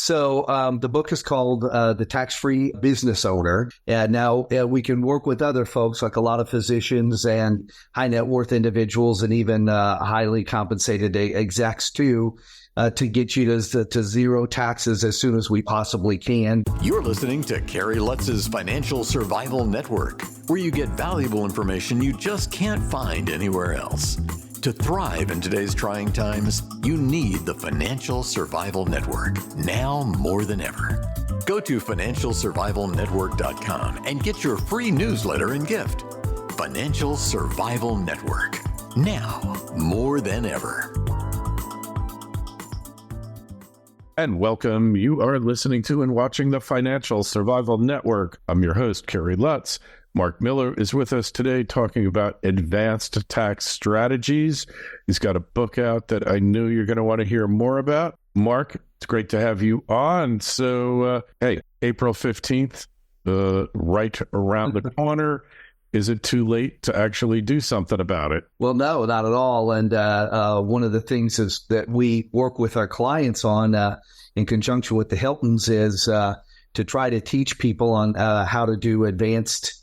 The book is called The Tax-Free Business Owner. And now we can work with other folks, like a lot of physicians and high net worth individuals, and even highly compensated execs too, to get you to zero taxes as soon as we possibly can. You're listening to Kerry Lutz's Financial Survival Network, where you get valuable information you just can't find anywhere else. To thrive in today's trying times, you need the Financial Survival Network, now more than ever. Go to financialsurvivalnetwork.com and get your free newsletter and gift. Financial Survival Network, now more than ever. And welcome. You are listening to and watching the Financial Survival Network. I'm your host, Kerry Lutz. Mark Miller is with us today talking about advanced tax strategies. He's got a book out that I know you're going to want to hear more about. Mark, it's great to have you on. So, hey, April 15th, right around the corner. Is it too late to actually do something about it? Well, no, not at all. And one of the things is that we work with our clients on in conjunction with the Hiltons is to try to teach people on how to do advanced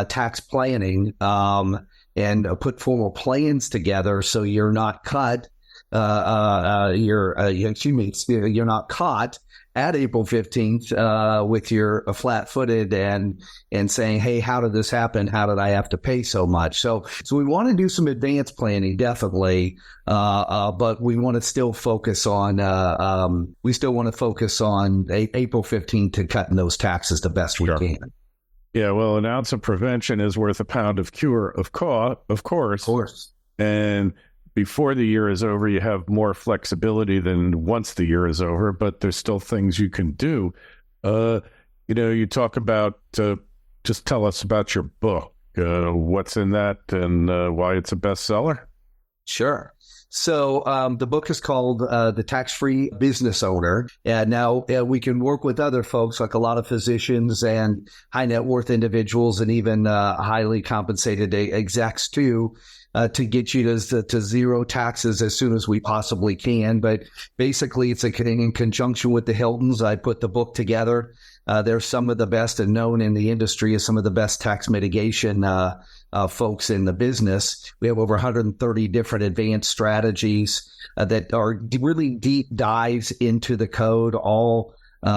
tax planning and put formal plans together so you're not cut. You're not caught at April 15th with your flat-footed and saying, hey, how did this happen? How did I have to pay so much? So we want to do some advanced planning, definitely, but we want to still focus on April 15th to cutting those taxes the best we can. Yeah, well, an ounce of prevention is worth a pound of cure, of course. Of course. And before the year is over, you have more flexibility than once the year is over, but there's still things you can do. You talk about, just tell us about your book, what's in that and why it's a bestseller. Sure. So the book is called The Tax-Free Business Owner. And now we can work with other folks, like a lot of physicians and high net worth individuals, and even highly compensated execs too, to get you to zero taxes as soon as we possibly can. But basically, it's in conjunction with the Hiltons. I put the book together. They're some of the best and known in the industry as some of the best tax mitigation folks in the business. We have over 130 different advanced strategies that are really deep dives into the code, all very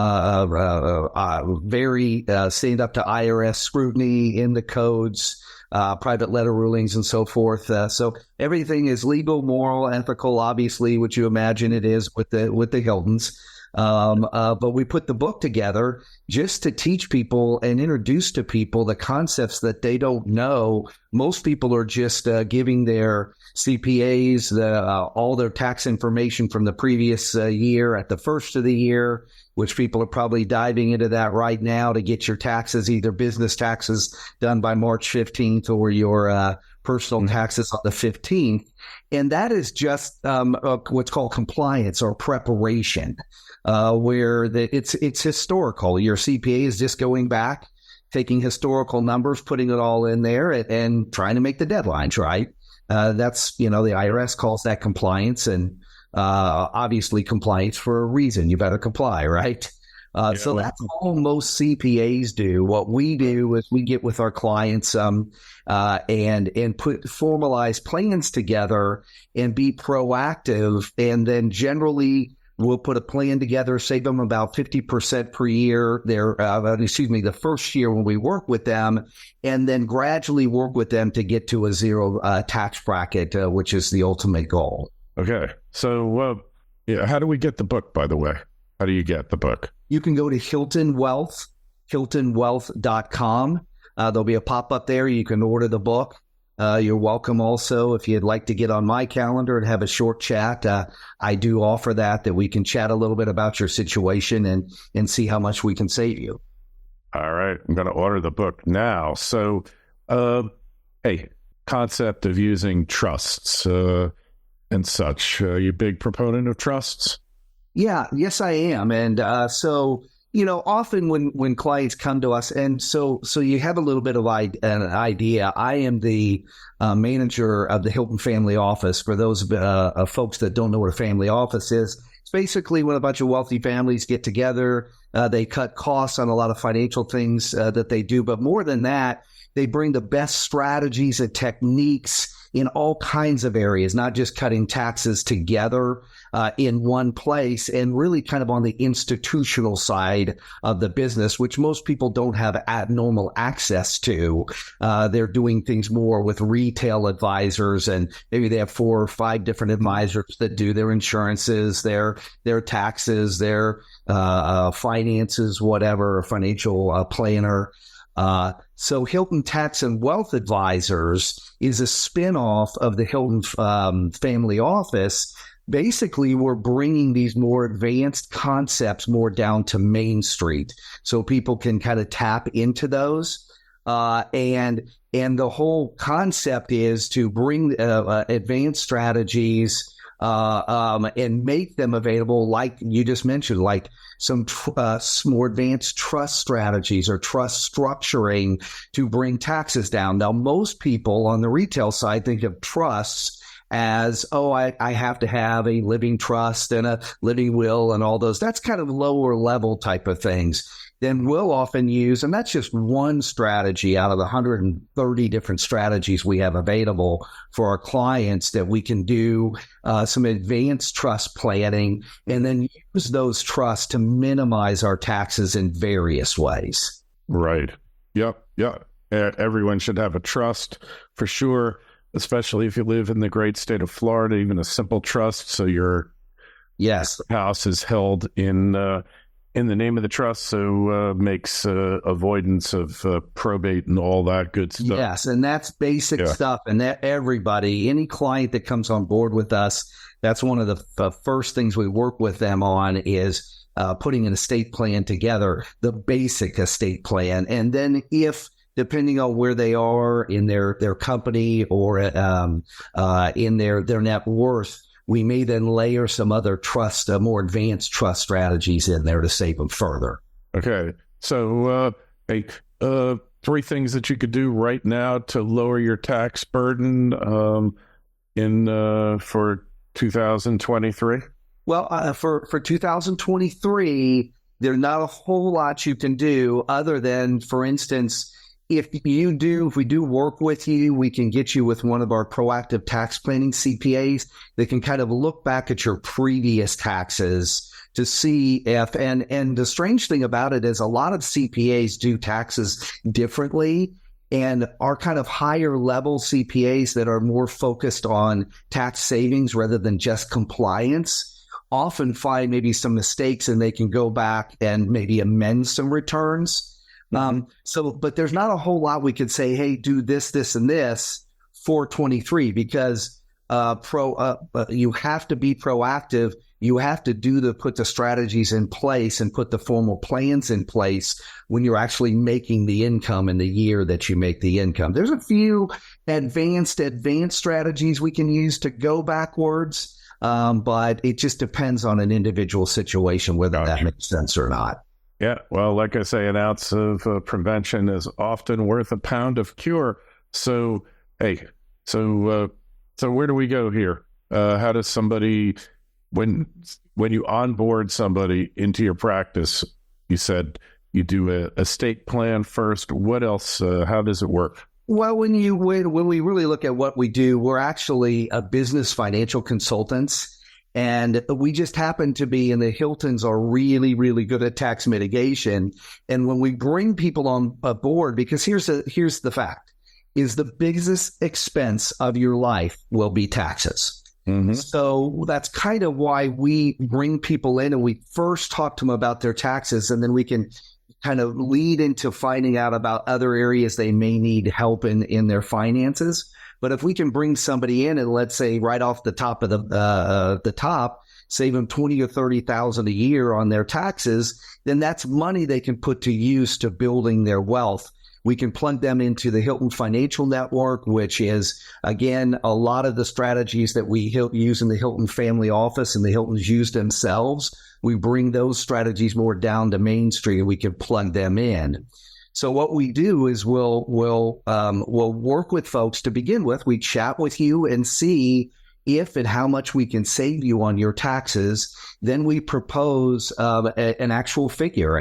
stand up to IRS scrutiny in the codes, private letter rulings and so forth. So everything is legal, moral, ethical, obviously, which you imagine it is with the Hiltons. But we put the book together just to teach people and introduce to people the concepts that they don't know. Most people are just giving their CPAs all their tax information from the previous year at the first of the year, which people are probably diving into that right now to get your taxes, either business taxes done by March 15th or your personal taxes on the 15th. And that is just what's called compliance or preparation. Where it's historical. Your CPA is just going back, taking historical numbers, putting it all in there, and trying to make the deadlines right. That's the IRS calls that compliance, and obviously compliance for a reason. You better comply, right? So that's all most CPAs do. What we do is we get with our clients and put formalized plans together and be proactive, and then generally we'll put a plan together, save them about 50% per year. The first year when we work with them, and then gradually work with them to get to a zero tax bracket, which is the ultimate goal. Okay. So, how do we get the book, by the way? How do you get the book? You can go to Hilton Wealth, hiltonwealth.com. There'll be a pop-up there. You can order the book. You're welcome also if you'd like to get on my calendar and have a short chat. I do offer that we can chat a little bit about your situation and see how much we can save you. All right. I'm going to order the book now. So, concept of using trusts and such. Are you a big proponent of trusts? Yeah. Yes, I am. And often when clients come to us, and so you have a little bit of an idea. I am the manager of the Hilton Family Office. For those folks that don't know what a family office is, It's basically when a bunch of wealthy families get together, they cut costs on a lot of financial things that they do. But more than that, they bring the best strategies and techniques in all kinds of areas, not just cutting taxes together in one place, and really kind of on the institutional side of the business, which most people don't have abnormal access to. They're doing things more with retail advisors, and maybe they have 4 or 5 different advisors that do their insurances, their taxes, their finances, whatever, financial planner. So Hilton Tax and Wealth Advisors is a spinoff of the Hilton Family Office. Basically, we're bringing these more advanced concepts more down to Main Street so people can kind of tap into those. And the whole concept is to bring advanced strategies and make them available, like you just mentioned, like some more advanced trust strategies or trust structuring to bring taxes down. Now, most people on the retail side think of trusts as, I have to have a living trust and a living will and all those. That's kind of lower level type of things. Then we'll often use, and that's just one strategy out of the 130 different strategies we have available for our clients, that we can do some advanced trust planning and then use those trusts to minimize our taxes in various ways. Right. Yep. Everyone should have a trust for sure, especially if you live in the great state of Florida, even a simple trust. So your house is held in the name of the trust, so makes avoidance of probate and all that good stuff. Yes, and that's basic stuff. And that any client that comes on board with us, that's one of the first things we work with them on is putting an estate plan together, the basic estate plan. And then depending on where they are in their company or in their net worth, we may then layer some other more advanced trust strategies in there to save them further. Okay. So, 3 things that you could do right now to lower your tax burden for 2023? Well, for 2023, there's not a whole lot you can do other than, for instance, if we do work with you, we can get you with one of our proactive tax planning CPAs that can kind of look back at your previous taxes to see if, and the strange thing about it is a lot of CPAs do taxes differently, and our kind of higher level CPAs that are more focused on tax savings rather than just compliance often find maybe some mistakes, and they can go back and maybe amend some returns. But there's not a whole lot we could say, hey, do this, and this for 23, because you have to be proactive. You have to put the strategies in place and put the formal plans in place when you're actually making the income in the year that you make the income. There's a few advanced strategies we can use to go backwards, but it just depends on an individual situation whether that makes sense or not. Yeah, well, like I say, an ounce of prevention is often worth a pound of cure. So, so where do we go here? How does somebody, when you onboard somebody into your practice, you said you do a estate plan first. What else? How does it work? Well, when we really look at what we do, we're actually a business financial consultants. And we just happen to be, and the Hiltons are really, really good at tax mitigation. And when we bring people on board, because here's the fact, is the biggest expense of your life will be taxes. Mm-hmm. So that's kind of why we bring people in and we first talk to them about their taxes, and then we can kind of lead into finding out about other areas they may need help in their finances. But if we can bring somebody in and, let's say, right off the top of the top, save them $20,000 or $30,000 a year on their taxes, then that's money they can put to use to building their wealth. We can plug them into the Hilton Financial Network, which is, again, a lot of the strategies that we use in the Hilton Family Office and the Hiltons use themselves. We bring those strategies more down to Main Street, and we can plug them in. So what we do is we'll work with folks to begin with. We chat with you and see if and how much we can save you on your taxes, then we propose an actual figure,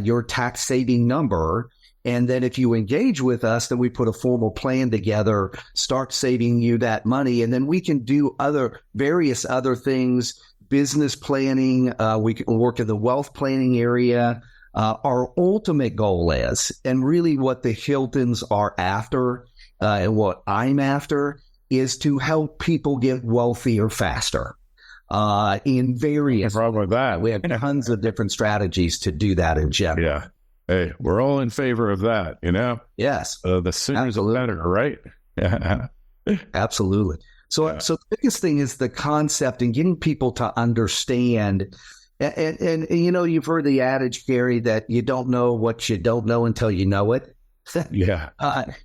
your tax saving number. And then if you engage with us, then we put a formal plan together, start saving you that money. And then we can do various other things, business planning. We can work in the wealth planning area. Our ultimate goal is, and really what the Hiltons are after, and what I'm after, is to help people get wealthier faster. In various, what's wrong with that? We have tons of different strategies to do that in general. Yeah. Hey, we're all in favor of that, Yes. The sooner the better, right? Yeah. Absolutely. So the biggest thing is the concept and getting people to understand. And you've heard the adage, Kerry, that you don't know what you don't know until you know it. Yeah.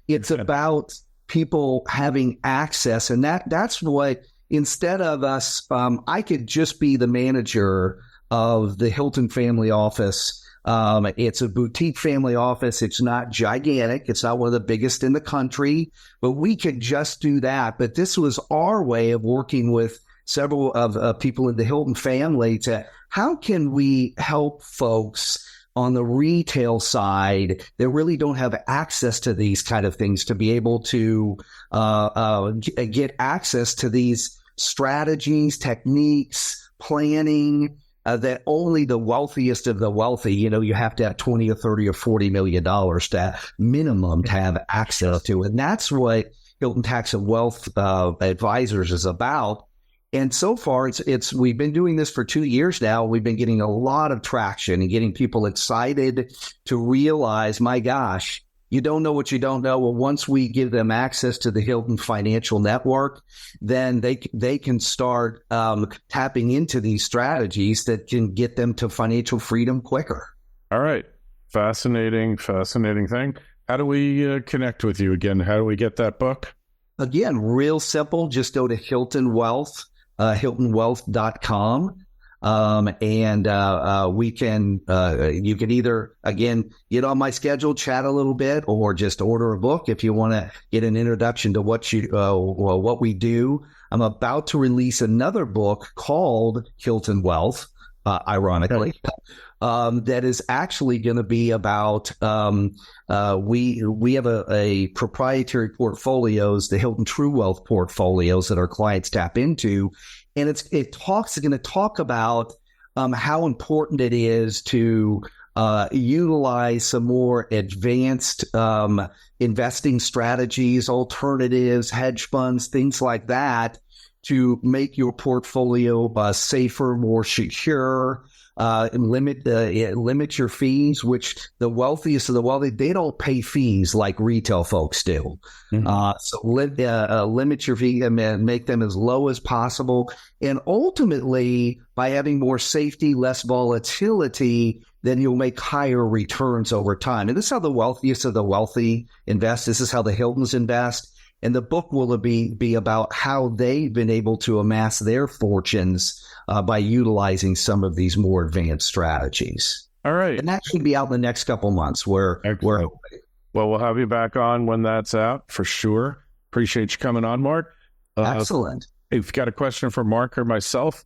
It's about people having access. And that's what, instead of us, I could just be the manager of the Hilton family office. It's a boutique family office. It's not gigantic. It's not one of the biggest in the country, but we could just do that. But this was our way of working with several of people in the Hilton family to how can we help folks on the retail side that really don't have access to these kind of things to be able to get access to these strategies, techniques, planning, that only the wealthiest of the wealthy, you have to have 20 or 30 or $40 million to minimum to have access to. And that's what Hilton Tax and Wealth Advisors is about. And so far, we've been doing this for 2 years now. We've been getting a lot of traction and getting people excited to realize, my gosh, you don't know what you don't know. Well, once we give them access to the Hilton Financial Network, then they can start tapping into these strategies that can get them to financial freedom quicker. All right. Fascinating thing. How do we connect with you again? How do we get that book? Again, real simple. Just go to Hilton Wealth, hiltonwealth.com. We can, you can either, again, get on my schedule, chat a little bit, or just order a book if you want to get an introduction to what we do. I'm about to release another book called Hilton Wealth, ironically, that is actually going to be about, we have a proprietary portfolios, the Hilton True Wealth portfolios that our clients tap into. And it's going to talk about how important it is to utilize some more advanced investing strategies, alternatives, hedge funds, things like that, to make your portfolio safer, more secure, and limit your fees, which the wealthiest of the wealthy, they don't pay fees like retail folks do. Mm-hmm. So limit your fee and make them as low as possible. And ultimately, by having more safety, less volatility, then you'll make higher returns over time. And this is how the wealthiest of the wealthy invest. This is how the Hiltons invest. And the book will be about how they've been able to amass their fortunes by utilizing some of these more advanced strategies. All right. And that should be out in the next couple months. Well, we'll have you back on when that's out for sure. Appreciate you coming on, Mark. Excellent. If you've got a question for Mark or myself,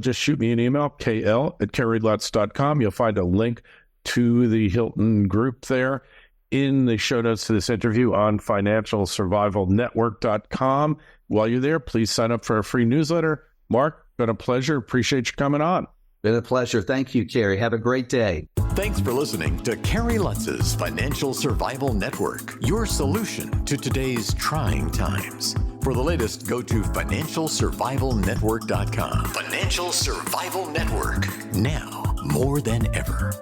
just shoot me an email, kl@kerrylutz.com. You'll find a link to the Hilton group there in the show notes to this interview on financialsurvivalnetwork.com. While you're there, please sign up for a free newsletter. Mark, been a pleasure. Appreciate you coming on. Been a pleasure. Thank you, Kerry. Have a great day. Thanks for listening to Kerry Lutz's Financial Survival Network, your solution to today's trying times. For the latest, go to financialsurvivalnetwork.com. Financial Survival Network, now more than ever.